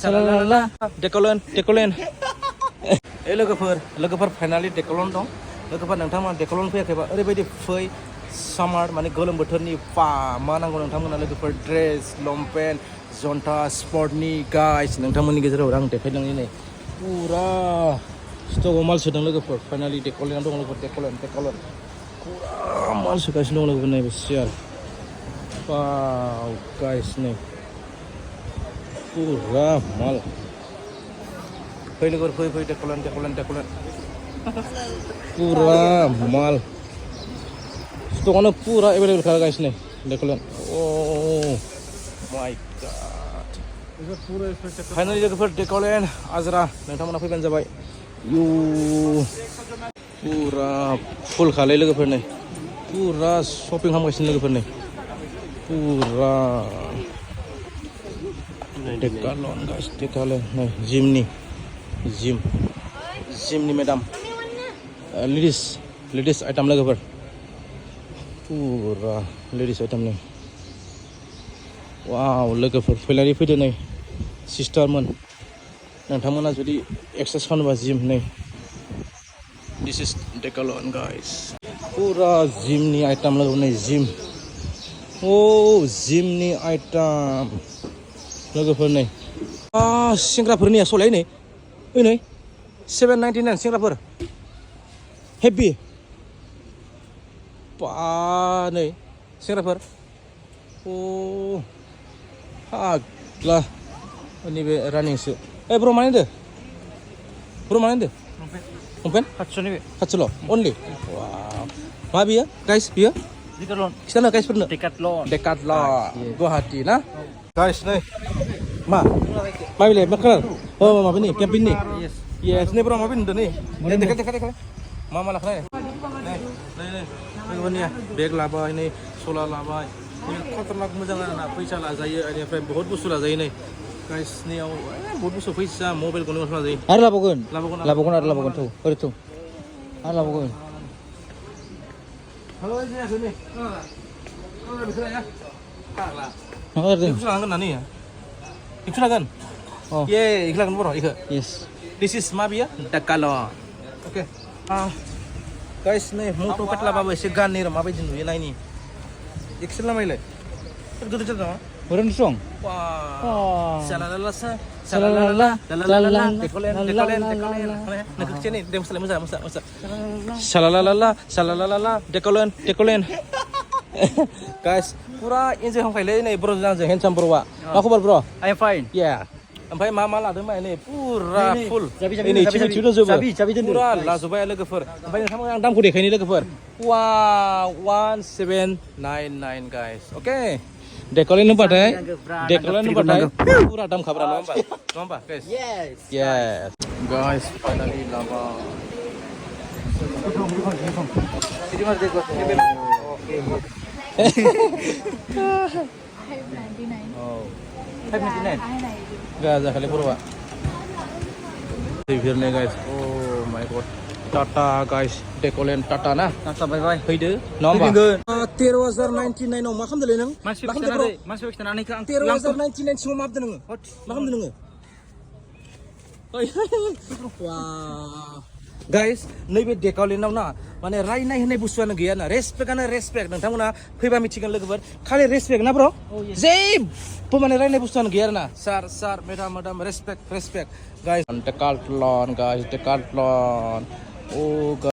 Salalala. Decathlon. लोगोफोर finally डेकलन दं लोगोफोर नोंथांमोना डेकलन फैयाखैबा ओरैबायदि फै सामार माने गोलोम बोथोरनि मा नांगौ नोंथांमोना लोगोफोर ड्रेस लंपेन्ट जन्था स्पर्टनि गाइस नोंथांमोननि गेजेराव आं देखायलांनि नै पुरा स्टकआव माल सोदों लोगोफोर फाइनालि डेकलन दं लोगोफोर डेकलन पुरा माल सोगासिनो दं लोगोफोर नायबो सियार वाव गाइस नै पुरा माल फै लोगोफोर फै डेकलन पुरा माल स्टकआनो पुरा एभेलेबल खालामगासिनो डेकलन माय गॉड फाइनालि लोगोफोर डेकलन आजरा नोंथांमोना फैबानो जाबाय पुरा फुल खालाय लोगोफोर नै पुरा शपिं खालामगासिनो लोगोफोर नै पुरा डेकलन गाइस डेकलन नै जिमनि मेडाम लेडिस आइटम लोगोफोर पुरा लेडिस आइटम नै वाव लोगोफोर फैनानै फैदो नै सिस्टारमोन नोंथांमोना जुदि एक्सारसाइज खालामोबा जिम नै दिस इज डेकलन गाइस पुरा जिमनि आइटम लोगोफोर नै जिमनि आइटम लोगोफोर नै सेंग्राफोरनिया सलाय नै नै 799 सेंग्राफोर हेभि नै सेंग्राफोर हाग्ला नैबे रानिंसो ब्र माने लंपेन्ट 700 अनलि मा बियो गाइस बियो खिथानो गाइसफोरनो डेकाथलन गुवाहाटी ना गाइस नै मा बिलाय मा कालार माबानि केम्पिंनि yes नै ब्र माबि नुदों नै देखा मा लाखानाय नै लोगोफोरनिया बेग लाबाय नै सला लाबाय खतरनाक मोजां आरोना फैसा लाजायो बेनिफ्राय बहुत बुस्थु लाजायो नै गाइसनियाव बहुत बुस्थु फैसा मबाइल गनो लाजायो आरो लाबावगोन थौ ओरै थौ आरो लाबावगोन हेलौ जायाखै नै बेखौलाया फाग्ला बेखौ लांगोन ना नै बेखौ लागोन बेखौ लागोन बर' बेखौ yes this is मा बियो डेकाथलन ओके गाइस नै मट' पेटलाबाबो एसे गाननि र' माबायदि नुयो नायनि एक्सेल नामायलाय गोदो जादों ओरैनो सं सालालाला डेकलन गाइस पुरा इन्जय खालामखायोलै नै ब्र' जों हेन्डसाम ब्र'आ मा खबर ब्र' आइ एम फाइन ओमफ्राय मा लादों माने पुरा फुल पुरा लाजोब्बाय लोगोफोर ओमफ्राय नोंथांमोन आं दामखौ देखायनि लोगोफोर 1799 गाइस अके डेकलन होनबाथाय पुरा दाम खाब्रा नङा होमबा गाइस गाइस फाइनालि लाबा Gaza kali purwa. Nih guys. Oh my god. Tata guys, Decathlon Tata na. Tata bye bye. Faidu. Nomor. 13,099 मा खालामदोंलै नों? मानसि खिथानानै आं 13,099 सिमाव मा खालामदों नोङो? मा खालामदों नोङो? वाव गाइस नैबे डेकाथलनाव ना माने रायनाय होननाय बुस्थुआनो गैया ना रेसपेक्ट नोंथांमोना फैबा मिथिगोन लोगोफोर खालि रेसपेक्ट ना ब्र जेबो माने रायनाय बुस्थुआनो गैया आरोना सार मेडाम रेसपेक्ट गाइस डेकाथलन